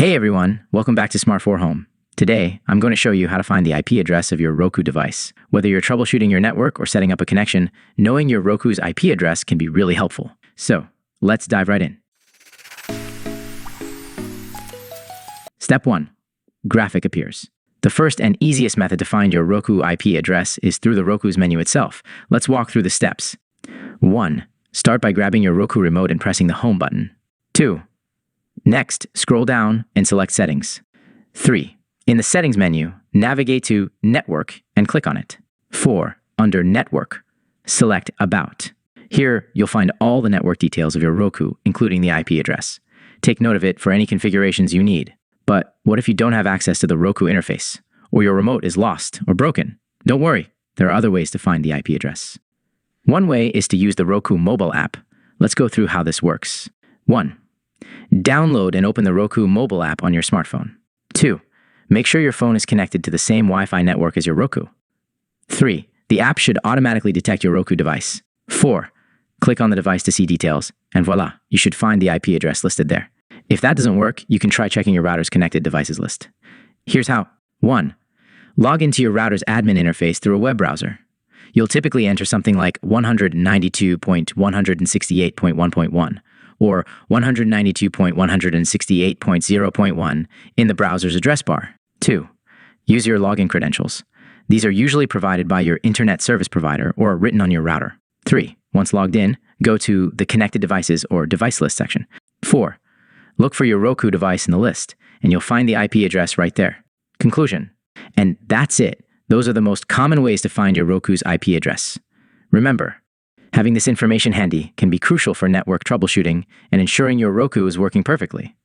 Hey everyone, welcome back to Smart 4 Home. Today, I'm going to show you how to find the IP address of your Roku device. Whether you're troubleshooting your network or setting up a connection, knowing your Roku's IP address can be really helpful. So, let's dive right in. Step 1. Graphic appears. The first and easiest method to find your Roku IP address is through the Roku's menu itself. Let's walk through the steps. 1. Start by grabbing your Roku remote and pressing the Home button. 2. Next, scroll down and select Settings. 3. In the Settings menu, navigate to Network and click on it. 4. Under Network, select About. Here, you'll find all the network details of your Roku, including the IP address. Take note of it for any configurations you need. But what if you don't have access to the Roku interface, or your remote is lost or broken? Don't worry, there are other ways to find the IP address. One way is to use the Roku mobile app. Let's go through how this works. 1. Download and open the Roku mobile app on your smartphone. 2. Make sure your phone is connected to the same Wi-Fi network as your Roku. 3. The app should automatically detect your Roku device. 4. Click on the device to see details, and voila, you should find the IP address listed there. If that doesn't work, you can try checking your router's connected devices list. Here's how. 1. Log into your router's admin interface through a web browser. You'll typically enter something like 192.168.1.1 or 192.168.0.1 in the browser's address bar. 2. Use your login credentials. These are usually provided by your internet service provider or written on your router. 3. Once logged in, go to the Connected Devices or Device List section. 4. Look for your Roku device in the list, and you'll find the IP address right there. Conclusion. And that's it. Those are the most common ways to find your Roku's IP address. Remember, having this information handy can be crucial for network troubleshooting and ensuring your Roku is working perfectly.